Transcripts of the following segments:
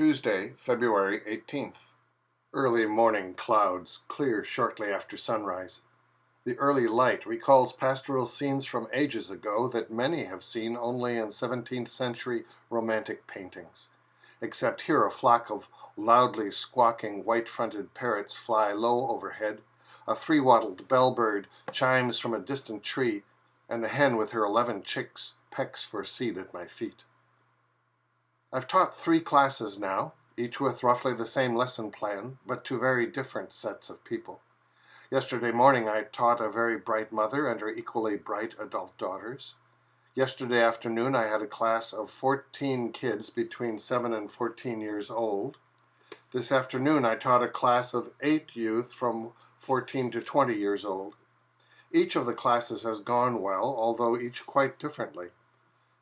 Tuesday, February 18th. Early morning clouds clear shortly after sunrise. The early light recalls pastoral scenes from ages ago that many have seen only in 17th century romantic paintings. Except here a flock of loudly squawking white-fronted parrots fly low overhead, a three-wattled bellbird chimes from a distant tree, and the hen with her 11 chicks pecks for seed at my feet. I've taught 3 classes now, each with roughly the same lesson plan, but to very different sets of people. Yesterday morning I taught a very bright mother and her equally bright adult daughters. Yesterday afternoon I had a class of 14 kids between 7 and 14 years old. This afternoon I taught a class of 8 youth from 14 to 20 years old. Each of the classes has gone well, although each quite differently.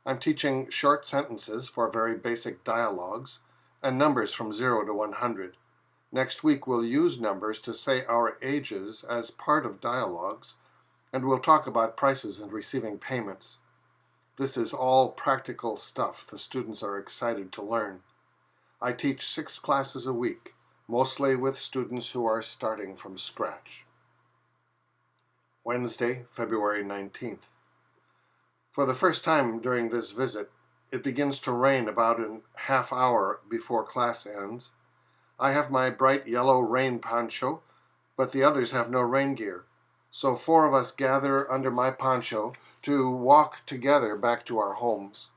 I'm teaching short sentences for very basic dialogues and numbers from 0 to 100. Next week we'll use numbers to say our ages as part of dialogues, and we'll talk about prices and receiving payments. This is all practical stuff the students are excited to learn. I teach 6 classes a week, mostly with students who are starting from scratch. Wednesday, February 19th. For the first time during this visit, it begins to rain about a half hour before class ends. I have my bright yellow rain poncho, but the others have no rain gear. So 4 of us gather under my poncho to walk together back to our homes.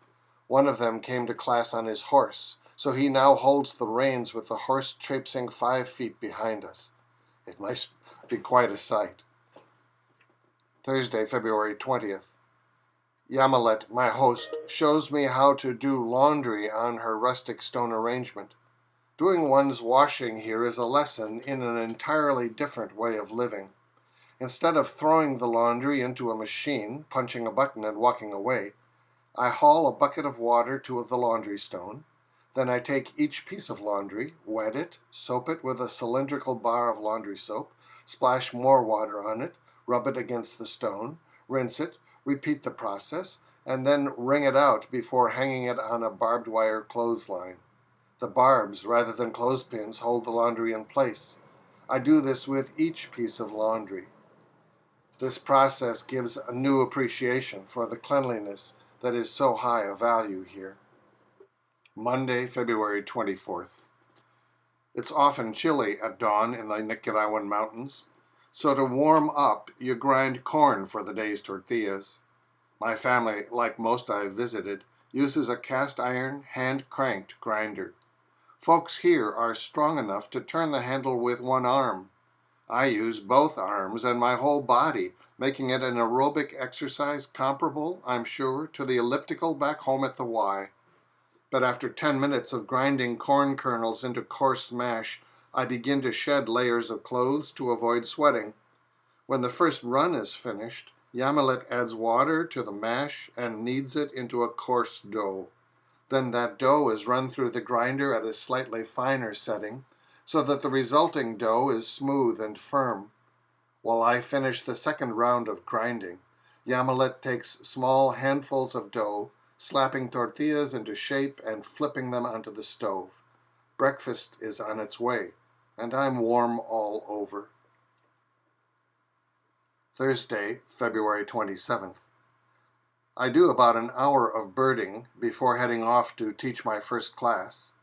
One of them came to class on his horse, so he now holds the reins with the horse traipsing 5 feet behind us. It must be quite a sight. Thursday, February 20th. Yamilet, my host, shows me how to do laundry on her rustic stone arrangement. Doing one's washing here is a lesson in an entirely different way of living. Instead of throwing the laundry into a machine, punching a button and walking away, I haul a bucket of water to the laundry stone. Then I take each piece of laundry, wet it, soap it with a cylindrical bar of laundry soap, splash more water on it, rub it against the stone, rinse it, repeat the process, and then wring it out before hanging it on a barbed wire clothesline. The barbs, rather than clothespins, hold the laundry in place. I do this with each piece of laundry. This process gives a new appreciation for the cleanliness that is so high a value here. Monday, February 24th. It's often chilly at dawn in the Nicaraguan mountains, so to warm up, you grind corn for the day's tortillas. My family, like most I've visited, uses a cast-iron, hand-cranked grinder. Folks here are strong enough to turn the handle with one arm. I use both arms and my whole body, making it an aerobic exercise comparable, I'm sure, to the elliptical back home at the Y. But after 10 minutes of grinding corn kernels into coarse mash, I begin to shed layers of clothes to avoid sweating. When the first run is finished, Yamilet adds water to the mash and kneads it into a coarse dough. Then that dough is run through the grinder at a slightly finer setting, so that the resulting dough is smooth and firm. While I finish the second round of grinding, Yamilet takes small handfuls of dough, slapping tortillas into shape and flipping them onto the stove. Breakfast is on its way, and I'm warm all over. Thursday, February 27th. I do about an hour of birding before heading off to teach my first class.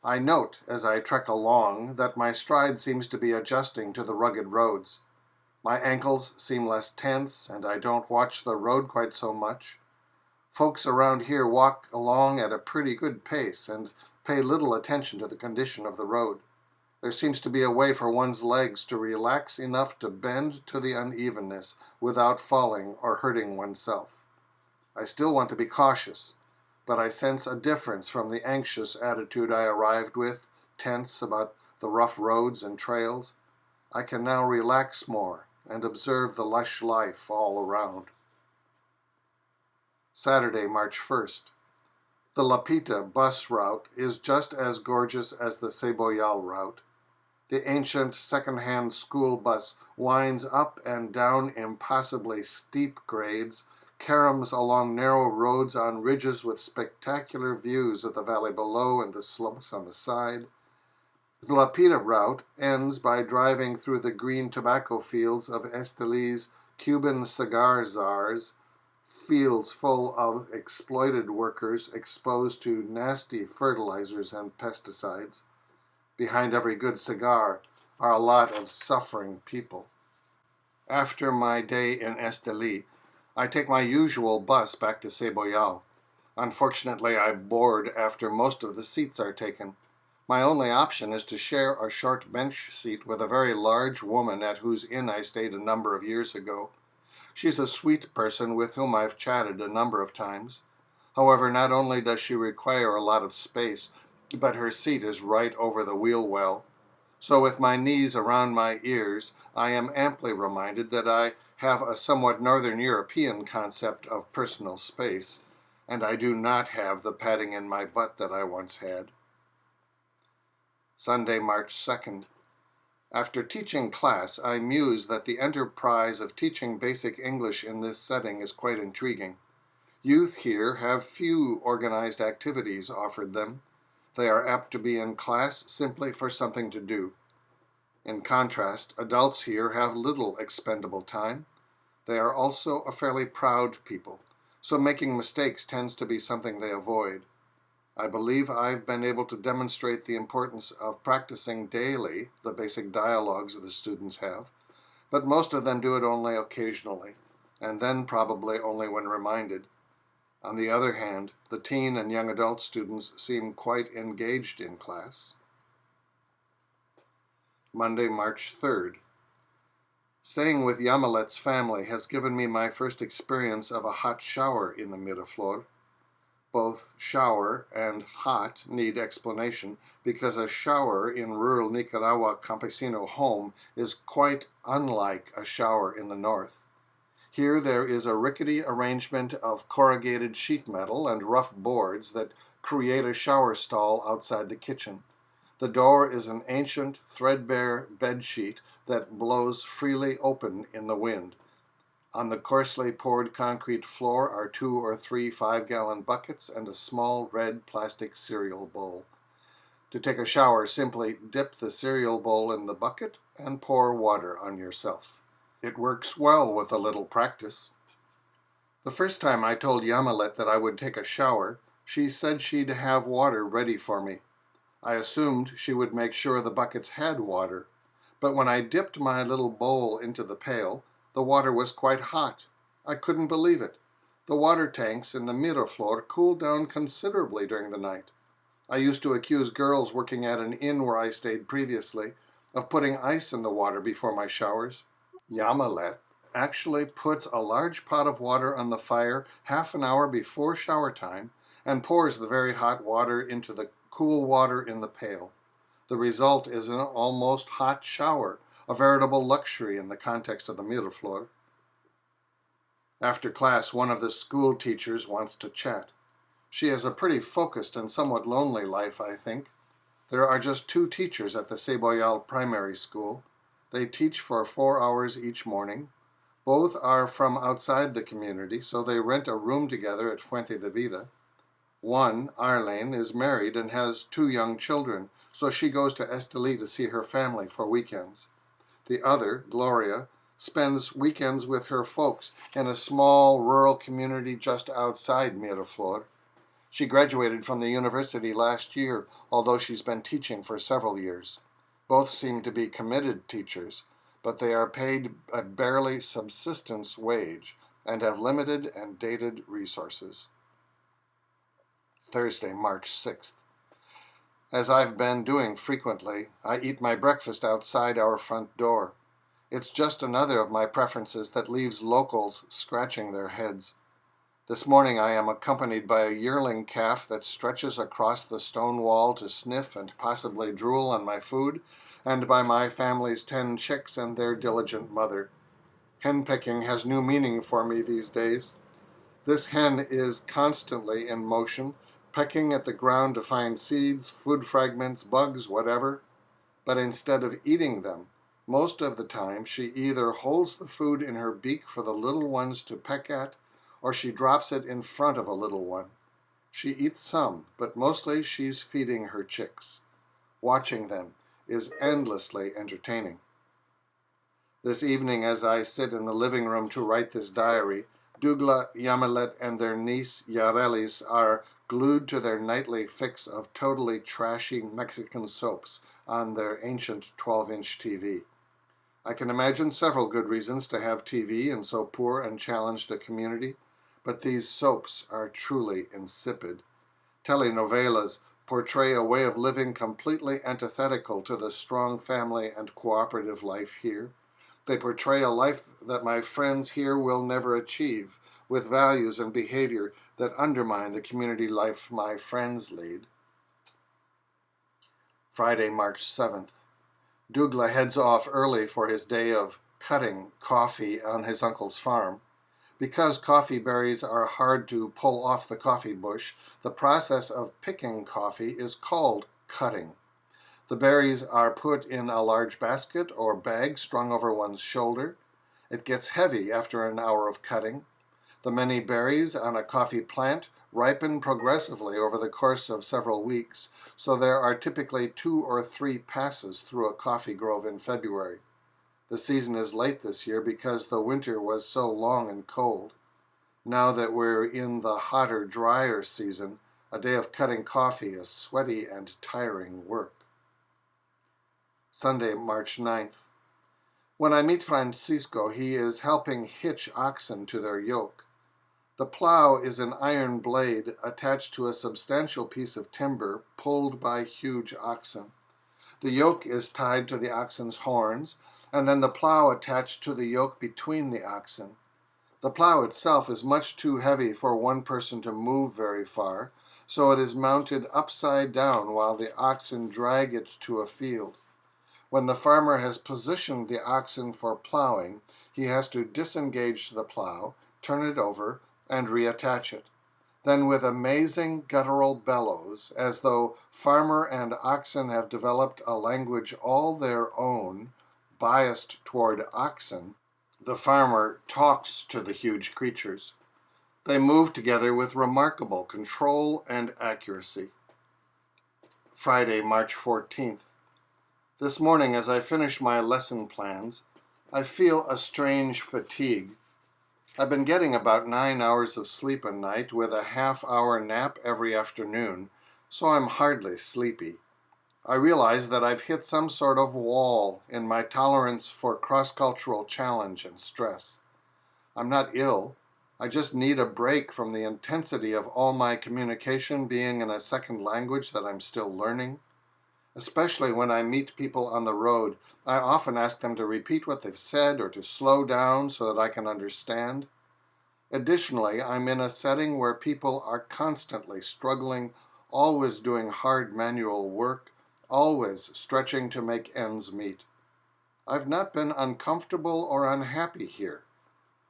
I note as I trek along that my stride seems to be adjusting to the rugged roads. My ankles seem less tense, and I don't watch the road quite so much. Folks around here walk along at a pretty good pace and pay little attention to the condition of the road. There seems to be a way for one's legs to relax enough to bend to the unevenness without falling or hurting oneself. I still want to be cautious, but I sense a difference from the anxious attitude I arrived with, tense about the rough roads and trails. I can now relax more and observe the lush life all around. Saturday, March 1st. The La Pita bus route is just as gorgeous as the Cebollal route. The ancient second-hand school bus winds up and down impossibly steep grades, caroms along narrow roads on ridges with spectacular views of the valley below and the slopes on the side. The Lapita route ends by driving through the green tobacco fields of Esteli's Cuban cigar czars, fields full of exploited workers exposed to nasty fertilizers and pesticides. Behind every good cigar are a lot of suffering people. After my day in Esteli, I take my usual bus back to Cebollal. Unfortunately, I'm bored after most of the seats are taken. My only option is to share a short bench seat with a very large woman at whose inn I stayed a number of years ago. She's a sweet person with whom I've chatted a number of times. However, not only does she require a lot of space, but her seat is right over the wheel well. So with my knees around my ears, I am amply reminded that I have a somewhat Northern European concept of personal space, and I do not have the padding in my butt that I once had. Sunday, March 2nd. After teaching class, I muse that the enterprise of teaching basic English in this setting is quite intriguing. Youth here have few organized activities offered them. They are apt to be in class simply for something to do. In contrast, adults here have little expendable time. They are also a fairly proud people, so making mistakes tends to be something they avoid. I believe I've been able to demonstrate the importance of practicing daily the basic dialogues the students have, but most of them do it only occasionally, and then probably only when reminded. On the other hand, the teen and young adult students seem quite engaged in class. Monday, March 3rd. Staying with Yamilet's family has given me my first experience of a hot shower in the Miraflor. Both shower and hot need explanation because a shower in rural Nicaragua campesino home is quite unlike a shower in the north. Here there is a rickety arrangement of corrugated sheet metal and rough boards that create a shower stall outside the kitchen. The door is an ancient, threadbare bed sheet that blows freely open in the wind. On the coarsely poured concrete floor are 2 or 3 5-gallon buckets and a small red plastic cereal bowl. To take a shower, simply dip the cereal bowl in the bucket and pour water on yourself. It works well with a little practice. The first time I told Yamilet that I would take a shower, she said she'd have water ready for me. I assumed she would make sure the buckets had water, but when I dipped my little bowl into the pail, the water was quite hot. I couldn't believe it. The water tanks in the Miraflor cooled down considerably during the night. I used to accuse girls working at an inn where I stayed previously of putting ice in the water before my showers. Yamilet actually puts a large pot of water on the fire half an hour before shower time and pours the very hot water into the cool water in the pail. The result is an almost hot shower, a veritable luxury in the context of the Miraflor. After class, one of the school teachers wants to chat. She has a pretty focused and somewhat lonely life, I think. There are just 2 teachers at the Cebollal primary school. They teach for 4 hours each morning. Both are from outside the community, so they rent a room together at Fuente de Vida. One, Arlene, is married and has 2 young children, so she goes to Esteli to see her family for weekends. The other, Gloria, spends weekends with her folks in a small rural community just outside Miraflor. She graduated from the university last year, although she's been teaching for several years. Both seem to be committed teachers, but they are paid a barely subsistence wage and have limited and dated resources. Thursday, March 6th. As I've been doing frequently, I eat my breakfast outside our front door. It's just another of my preferences that leaves locals scratching their heads. This morning I am accompanied by a yearling calf that stretches across the stone wall to sniff and possibly drool on my food, and by my family's 10 chicks and their diligent mother. Henpecking has new meaning for me these days. This hen is constantly in motion, pecking at the ground to find seeds, food fragments, bugs, whatever. But instead of eating them, most of the time she either holds the food in her beak for the little ones to peck at, or she drops it in front of a little one. She eats some, but mostly she's feeding her chicks. Watching them is endlessly entertaining. This evening, as I sit in the living room to write this diary, Dougla, Yamilet, and their niece Yarelis are glued to their nightly fix of totally trashy Mexican soaps on their ancient 12-inch TV. I can imagine several good reasons to have TV in so poor and challenged a community, but these soaps are truly insipid. Telenovelas portray a way of living completely antithetical to the strong family and cooperative life here. They portray a life that my friends here will never achieve, with values and behavior that undermine the community life my friends lead. Friday, March 7th. Dougla heads off early for his day of cutting coffee on his uncle's farm. Because coffee berries are hard to pull off the coffee bush, the process of picking coffee is called cutting. The berries are put in a large basket or bag strung over one's shoulder. It gets heavy after an hour of cutting. The many berries on a coffee plant ripen progressively over the course of several weeks, so there are typically 2 or 3 passes through a coffee grove in February. The season is late this year because the winter was so long and cold. Now that we're in the hotter, drier season, a day of cutting coffee is sweaty and tiring work. Sunday, March 9th. When I meet Francisco, he is helping hitch oxen to their yoke. The plow is an iron blade attached to a substantial piece of timber pulled by huge oxen. The yoke is tied to the oxen's horns, and then the plow attached to the yoke between the oxen. The plow itself is much too heavy for one person to move very far, so it is mounted upside down while the oxen drag it to a field. When the farmer has positioned the oxen for plowing, he has to disengage the plow, turn it over, and reattach it. Then with amazing guttural bellows, as though farmer and oxen have developed a language all their own, biased toward oxen, the farmer talks to the huge creatures. They move together with remarkable control and accuracy. Friday, March 14th. This morning, as I finish my lesson plans, I feel a strange fatigue. I've been getting about 9 hours of sleep a night with a half-hour nap every afternoon, so I'm hardly sleepy. I realize that I've hit some sort of wall in my tolerance for cross-cultural challenge and stress. I'm not ill. I just need a break from the intensity of all my communication being in a second language that I'm still learning. Especially when I meet people on the road, I often ask them to repeat what they've said or to slow down so that I can understand. Additionally, I'm in a setting where people are constantly struggling, always doing hard manual work, always stretching to make ends meet. I've not been uncomfortable or unhappy here,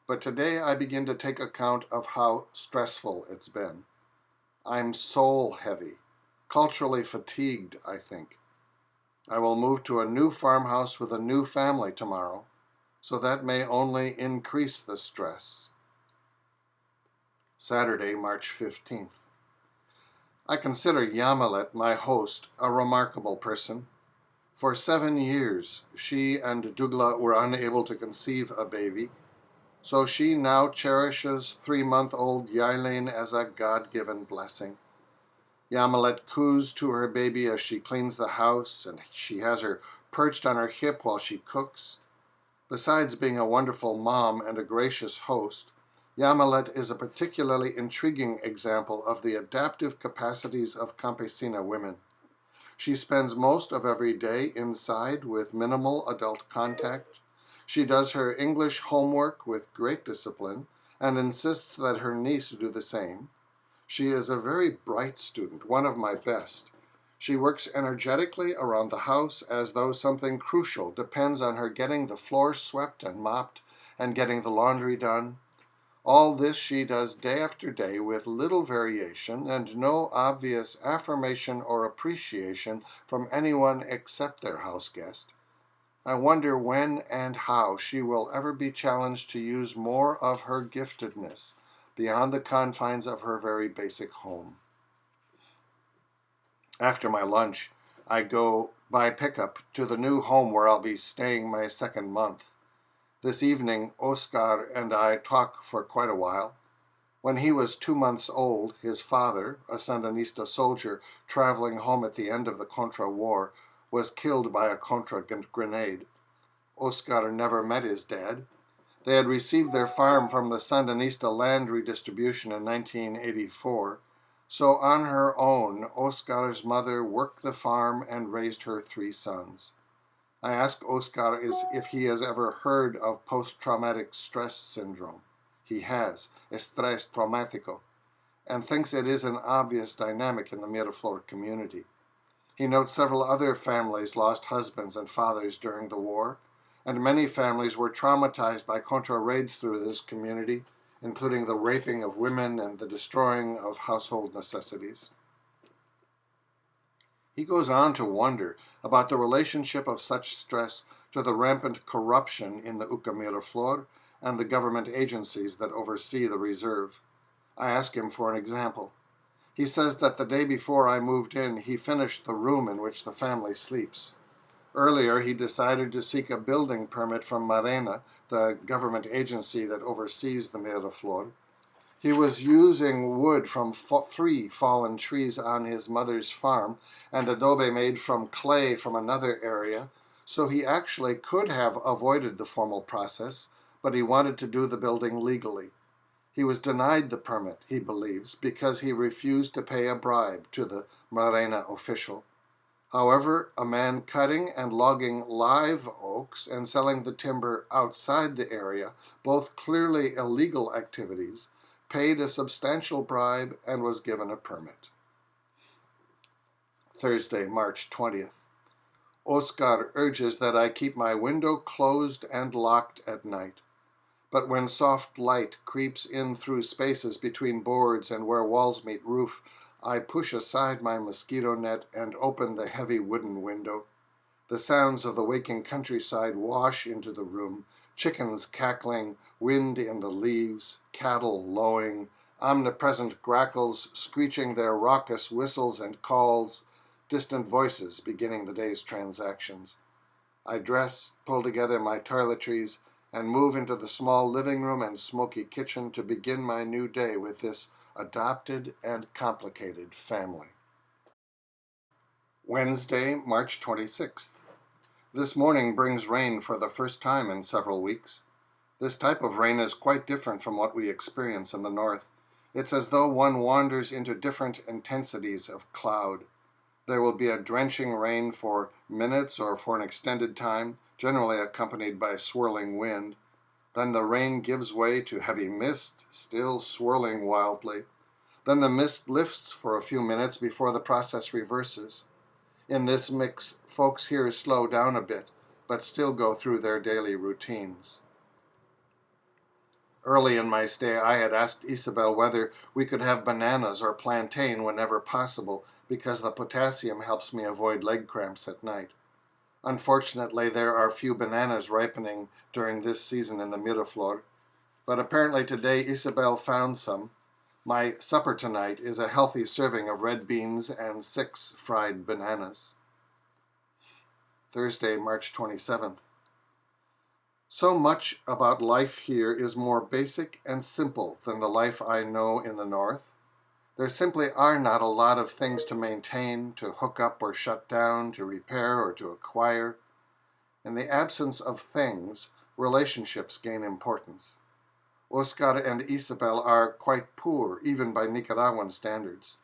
but today I begin to take account of how stressful it's been. I'm soul heavy, culturally fatigued, I think. I will move to a new farmhouse with a new family tomorrow, so that may only increase the stress. Saturday, March 15th. I consider Yamilet, my host, a remarkable person. For 7 years, she and Dougla were unable to conceive a baby, so she now cherishes 3-month-old Yailin as a God-given blessing. Yamilet coos to her baby as she cleans the house, and she has her perched on her hip while she cooks. Besides being a wonderful mom and a gracious host, Yamilet is a particularly intriguing example of the adaptive capacities of campesina women. She spends most of every day inside with minimal adult contact. She does her English homework with great discipline and insists that her niece do the same. She is a very bright student, one of my best. She works energetically around the house as though something crucial depends on her getting the floor swept and mopped and getting the laundry done. All this she does day after day with little variation and no obvious affirmation or appreciation from anyone except their house guest. I wonder when and how she will ever be challenged to use more of her giftedness, beyond the confines of her very basic home. After my lunch, I go by pickup to the new home where I'll be staying my second month. This evening, Oscar and I talk for quite a while. When he was 2 months old, his father, a Sandinista soldier traveling home at the end of the Contra War, was killed by a Contra grenade. Oscar never met his dad. They had received their farm from the Sandinista land redistribution in 1984, so on her own, Oscar's mother worked the farm and raised her 3 sons. I ask Oscar if he has ever heard of post-traumatic stress syndrome. He has, estrés traumático, and thinks it is an obvious dynamic in the Miraflor community. He notes several other families lost husbands and fathers during the war, and many families were traumatized by Contra raids through this community, including the raping of women and the destroying of household necessities. He goes on to wonder about the relationship of such stress to the rampant corruption in the UCA Miraflor and the government agencies that oversee the reserve. I ask him for an example. He says that the day before I moved in, he finished the room in which the family sleeps. Earlier, he decided to seek a building permit from Marena, the government agency that oversees the Miraflor. He was using wood from 3 fallen trees on his mother's farm and adobe made from clay from another area, so he actually could have avoided the formal process, but he wanted to do the building legally. He was denied the permit, he believes, because he refused to pay a bribe to the Marena official. However, a man cutting and logging live oaks and selling the timber outside the area, both clearly illegal activities, paid a substantial bribe and was given a permit. Thursday, March 20th. Oscar urges that I keep my window closed and locked at night. But when soft light creeps in through spaces between boards and where walls meet roof, I push aside my mosquito net and open the heavy wooden window. The sounds of the waking countryside wash into the room, chickens cackling, wind in the leaves, cattle lowing, omnipresent grackles screeching their raucous whistles and calls, distant voices beginning the day's transactions. I dress, pull together my toiletries, and move into the small living room and smoky kitchen to begin my new day with this adopted and complicated family. Wednesday, March 26th. This morning brings rain for the first time in several weeks. This type of rain is quite different from what we experience in the north. It's as though one wanders into different intensities of cloud. There will be a drenching rain for minutes or for an extended time, generally accompanied by swirling wind. Then the rain gives way to heavy mist, still swirling wildly. Then the mist lifts for a few minutes before the process reverses. In this mix, folks here slow down a bit, but still go through their daily routines. Early in my stay, I had asked Isabel whether we could have bananas or plantain whenever possible, because the potassium helps me avoid leg cramps at night. Unfortunately, there are few bananas ripening during this season in the Miraflor, but apparently today Isabel found some. My supper tonight is a healthy serving of red beans and 6 fried bananas. Thursday, March 27th. So much about life here is more basic and simple than the life I know in the north. There simply are not a lot of things to maintain, to hook up or shut down, to repair or to acquire. In the absence of things, relationships gain importance. Oscar and Isabel are quite poor, even by Nicaraguan standards.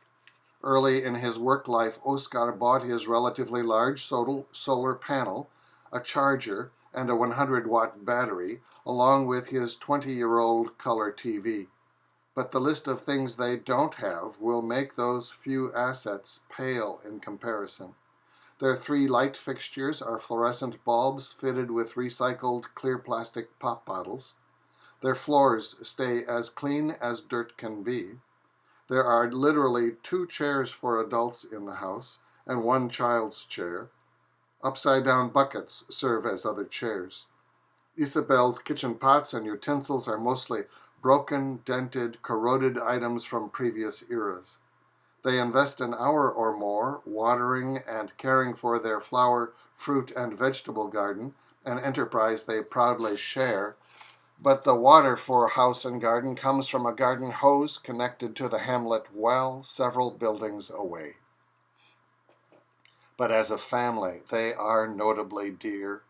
Early in his work life, Oscar bought his relatively large solar panel, a charger, and a 100-watt battery, along with his 20-year-old color TV. But the list of things they don't have will make those few assets pale in comparison. Their 3 light fixtures are fluorescent bulbs fitted with recycled clear plastic pop bottles. Their floors stay as clean as dirt can be. There are literally 2 chairs for adults in the house and 1 child's chair. Upside-down buckets serve as other chairs. Isabel's kitchen pots and utensils are mostly broken, dented, corroded items from previous eras. They invest an hour or more watering and caring for their flower, fruit, and vegetable garden, an enterprise they proudly share, but the water for house and garden comes from a garden hose connected to the hamlet well several buildings away. But as a family, they are notably dear.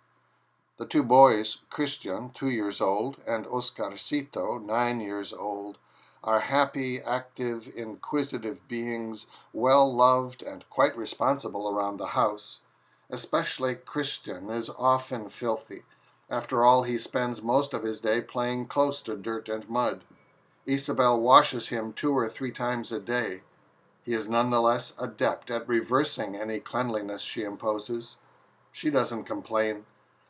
The two boys, Christian, 2 years old, and Oscarcito, 9 years old, are happy, active, inquisitive beings, well-loved and quite responsible around the house. Especially Christian is often filthy. After all, he spends most of his day playing close to dirt and mud. Isabel washes him 2 or 3 times a day. He is nonetheless adept at reversing any cleanliness she imposes. She doesn't complain.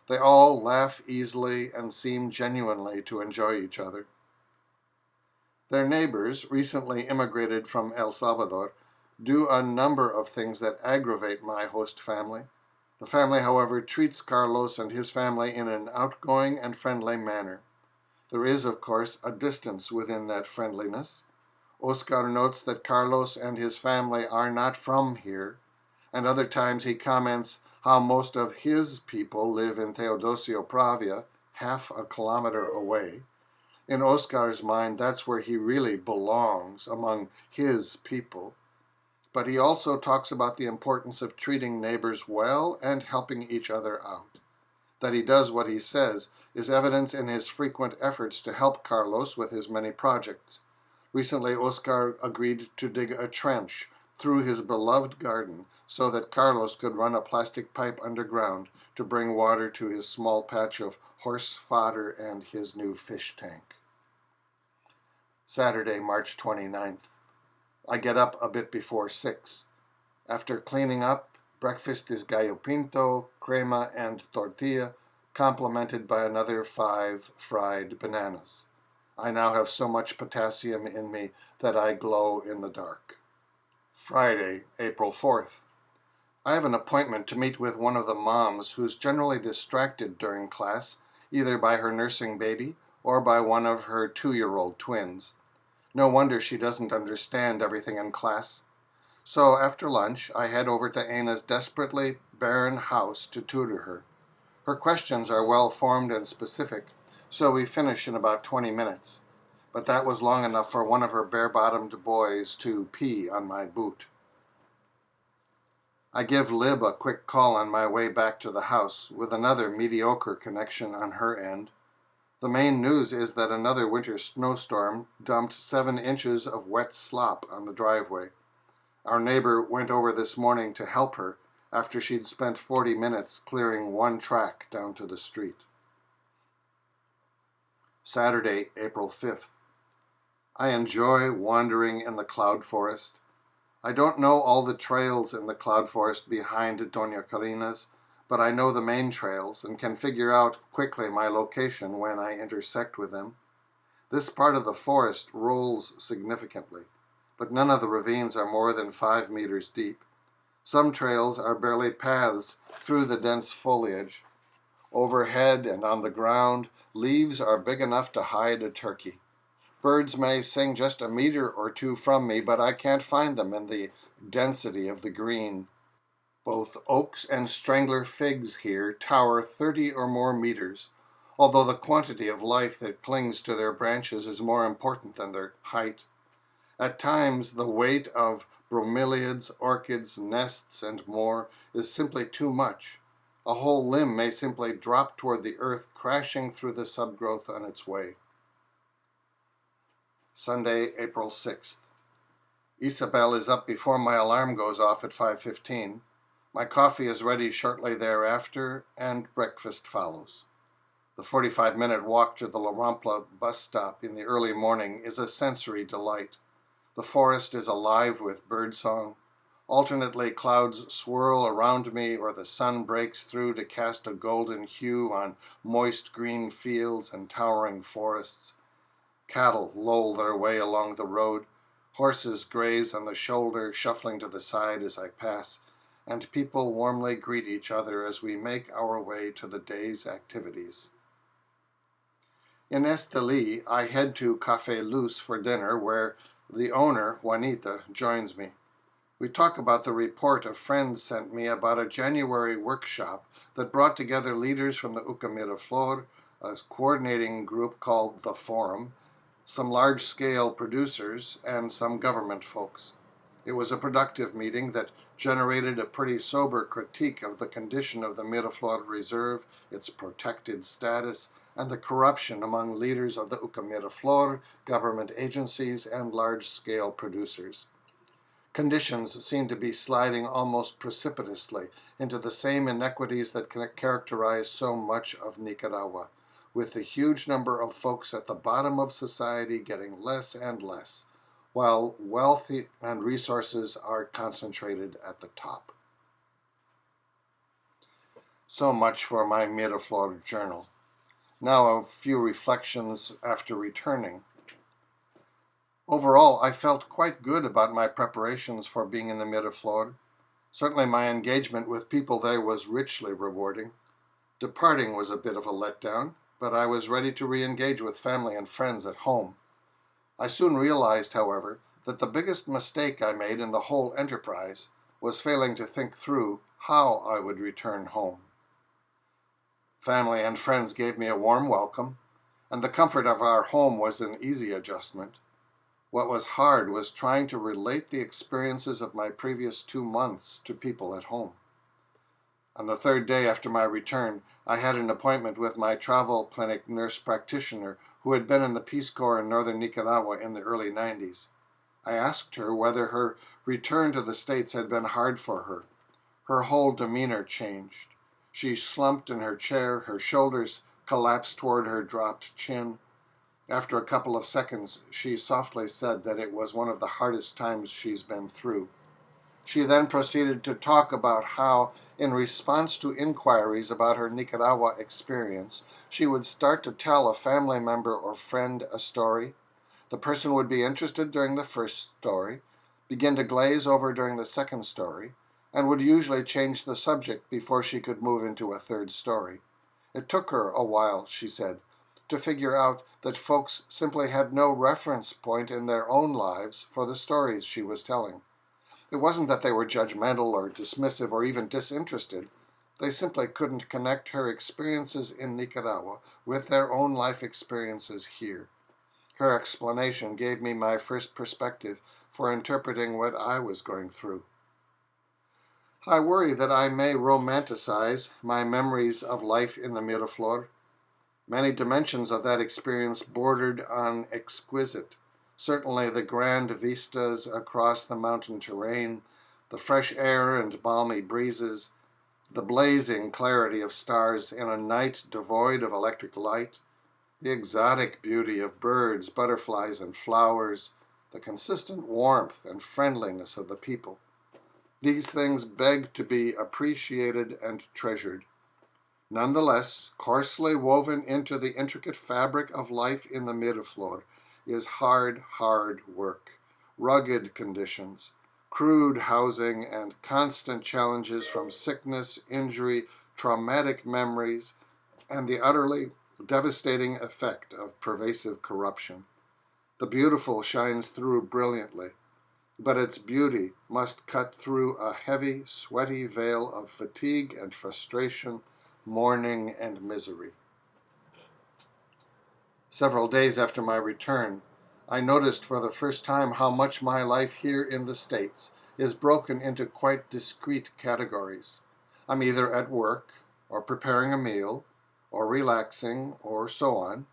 They all laugh easily and seem genuinely to enjoy each other. Their neighbors, recently immigrated from El Salvador, do a number of things that aggravate my host family. The family, however, treats Carlos and his family in an outgoing and friendly manner. There is, of course, a distance within that friendliness. Oscar notes that Carlos and his family are not from here, and other times he comments how most of his people live in Teodosio Pravia, half a kilometer away. In Oscar's mind, that's where he really belongs, among his people. But he also talks about the importance of treating neighbors well and helping each other out. That he does what he says is evidence in his frequent efforts to help Carlos with his many projects. Recently, Oscar agreed to dig a trench through his beloved garden so that Carlos could run a plastic pipe underground to bring water to his small patch of horse fodder and his new fish tank. Saturday, March 29th. I get up a bit before 6. After cleaning up, breakfast is gallo pinto, crema, and tortilla, complemented by another 5 fried bananas. I now have so much potassium in me that I glow in the dark. Friday, April 4th. I have an appointment to meet with one of the moms who's generally distracted during class, either by her nursing baby or by one of her 2-year-old twins. No wonder she doesn't understand everything in class. So after lunch, I head over to Ana's desperately barren house to tutor her. Her questions are well formed and specific, so we finish in about 20 minutes. But that was long enough for one of her bare-bottomed boys to pee on my boot. I give Lib a quick call on my way back to the house, with another mediocre connection on her end. The main news is that another winter snowstorm dumped 7 inches of wet slop on the driveway. Our neighbor went over this morning to help her after she'd spent 40 minutes clearing one track down to the street. Saturday, April 5th. I enjoy wandering in the cloud forest. I don't know all the trails in the cloud forest behind Doña Carina's, but I know the main trails and can figure out quickly my location when I intersect with them. This part of the forest rolls significantly, but none of the ravines are more than 5 meters deep. Some trails are barely paths through the dense foliage. Overhead and on the ground, leaves are big enough to hide a turkey. Birds may sing just a meter or 2 from me, but I can't find them in the density of the green. Both oaks and strangler figs here tower 30 or more meters, although the quantity of life that clings to their branches is more important than their height. At times, the weight of bromeliads, orchids, nests, and more is simply too much. A whole limb may simply drop toward the earth, crashing through the subgrowth on its way. Sunday, April 6th. Isabel is up before my alarm goes off at 5:15. My coffee is ready shortly thereafter, and breakfast follows. The 45-minute walk to the La Rampla bus stop in the early morning is a sensory delight. The forest is alive with birdsong. Alternately, clouds swirl around me, or the sun breaks through to cast a golden hue on moist green fields and towering forests. Cattle loll their way along the road. Horses graze on the shoulder, shuffling to the side as I pass, and people warmly greet each other as we make our way to the day's activities. In Esteli, I head to Café Luz for dinner, where the owner, Juanita, joins me. We talk about the report a friend sent me about a January workshop that brought together leaders from the UCA Miraflor, a coordinating group called The Forum, some large-scale producers, and some government folks. It was a productive meeting that generated a pretty sober critique of the condition of the Miraflor Reserve, its protected status, and the corruption among leaders of the UCA Miraflor, government agencies, and large-scale producers. Conditions seem to be sliding almost precipitously into the same inequities that characterize so much of Nicaragua, with the huge number of folks at the bottom of society getting less and less, while wealth and resources are concentrated at the top. So much for my Miraflor journal. Now a few reflections after returning. Overall, I felt quite good about my preparations for being in the Miraflor. Certainly my engagement with people there was richly rewarding. Departing was a bit of a letdown, but I was ready to re-engage with family and friends at home. I soon realized, however, that the biggest mistake I made in the whole enterprise was failing to think through how I would return home. Family and friends gave me a warm welcome, and the comfort of our home was an easy adjustment. What was hard was trying to relate the experiences of my previous 2 months to people at home. On the 3rd day after my return, I had an appointment with my travel clinic nurse practitioner who had been in the Peace Corps in northern Nicaragua in the early 90s. I asked her whether her return to the States had been hard for her. Her whole demeanor changed. She slumped in her chair, her shoulders collapsed toward her dropped chin. After a couple of seconds, she softly said that it was one of the hardest times she's been through. She then proceeded to talk about how, in response to inquiries about her Nicaragua experience, she would start to tell a family member or friend a story. The person would be interested during the first story, begin to glaze over during the second story, and would usually change the subject before she could move into a third story. It took her a while, she said, to figure out that folks simply had no reference point in their own lives for the stories she was telling. It wasn't that they were judgmental or dismissive or even disinterested. They simply couldn't connect her experiences in Nicaragua with their own life experiences here. Her explanation gave me my first perspective for interpreting what I was going through. I worry that I may romanticize my memories of life in the Miraflor. Many dimensions of that experience bordered on exquisite. Certainly the grand vistas across the mountain terrain, the fresh air and balmy breezes, the blazing clarity of stars in a night devoid of electric light, the exotic beauty of birds, butterflies, and flowers, the consistent warmth and friendliness of the people. These things beg to be appreciated and treasured. Nonetheless, coarsely woven into the intricate fabric of life in the Miraflor is hard work, rugged conditions, crude housing, and constant challenges from sickness, injury, traumatic memories, and the utterly devastating effect of pervasive corruption. The beautiful shines through brilliantly, but its beauty must cut through a heavy, sweaty veil of fatigue and frustration, mourning and misery. Several days after my return, I noticed for the first time how much my life here in the States is broken into quite discrete categories. I'm either at work, or preparing a meal, or relaxing, or so on.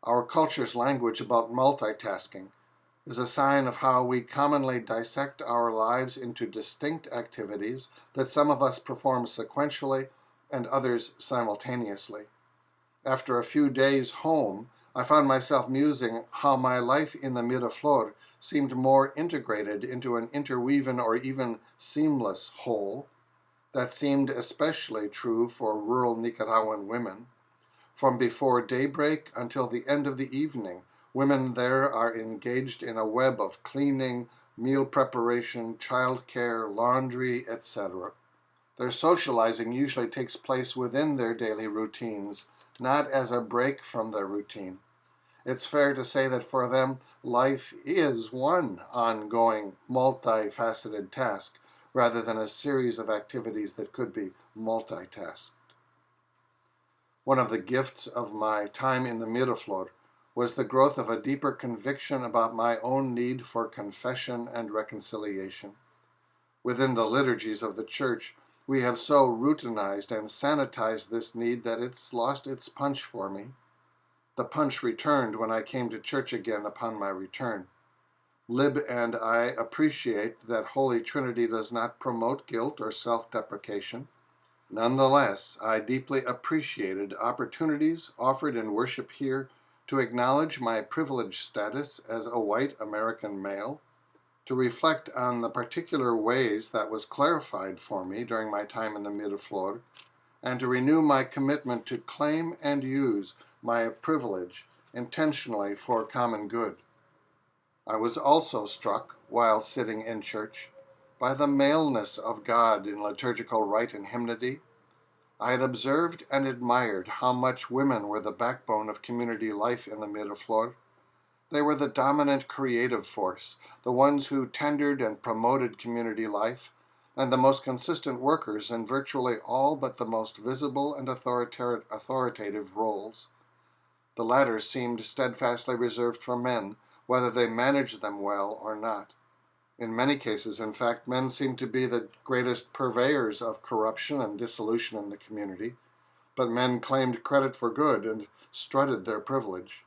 Our culture's language about multitasking is a sign of how we commonly dissect our lives into distinct activities that some of us perform sequentially and others simultaneously. After a few days home, I found myself musing how my life in the Miraflor seemed more integrated into an interwoven or even seamless whole. That seemed especially true for rural Nicaraguan women. From before daybreak until the end of the evening, women there are engaged in a web of cleaning, meal preparation, childcare, laundry, etc. Their socializing usually takes place within their daily routines, not as a break from their routine. It's fair to say that for them, life is one ongoing, multifaceted task, rather than a series of activities that could be multitasked. One of the gifts of my time in the Miraflor was the growth of a deeper conviction about my own need for confession and reconciliation. Within the liturgies of the Church, we have so routinized and sanitized this need that it's lost its punch for me. The punch returned when I came to church again upon my return. Lib and I appreciate that Holy Trinity does not promote guilt or self-deprecation. Nonetheless, I deeply appreciated opportunities offered in worship here to acknowledge my privileged status as a white American male, to reflect on the particular ways that was clarified for me during my time in the Miraflor, and to renew my commitment to claim and use my privilege intentionally for common good. I was also struck, while sitting in church, by the maleness of God in liturgical rite and hymnody. I had observed and admired how much women were the backbone of community life in the Miraflor. They were the dominant creative force, the ones who tendered and promoted community life, and the most consistent workers in virtually all but the most visible and authoritative roles. The latter seemed steadfastly reserved for men, whether they managed them well or not. In many cases, in fact, men seemed to be the greatest purveyors of corruption and dissolution in the community, but men claimed credit for good and strutted their privilege.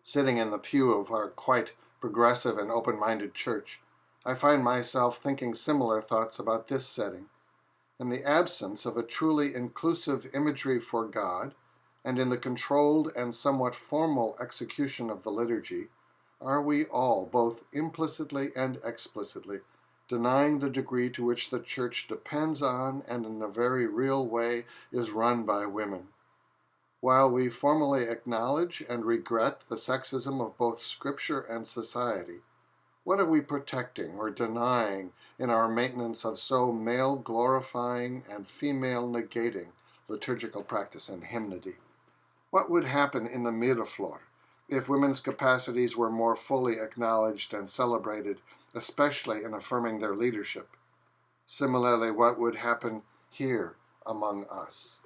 Sitting in the pew of our quite progressive and open-minded church, I find myself thinking similar thoughts about this setting. In the absence of a truly inclusive imagery for God, and in the controlled and somewhat formal execution of the liturgy, are we all, both implicitly and explicitly, denying the degree to which the Church depends on and in a very real way is run by women? While we formally acknowledge and regret the sexism of both Scripture and society, what are we protecting or denying in our maintenance of so male-glorifying and female-negating liturgical practice and hymnody? What would happen in the Miraflor if women's capacities were more fully acknowledged and celebrated, especially in affirming their leadership? Similarly, what would happen here among us?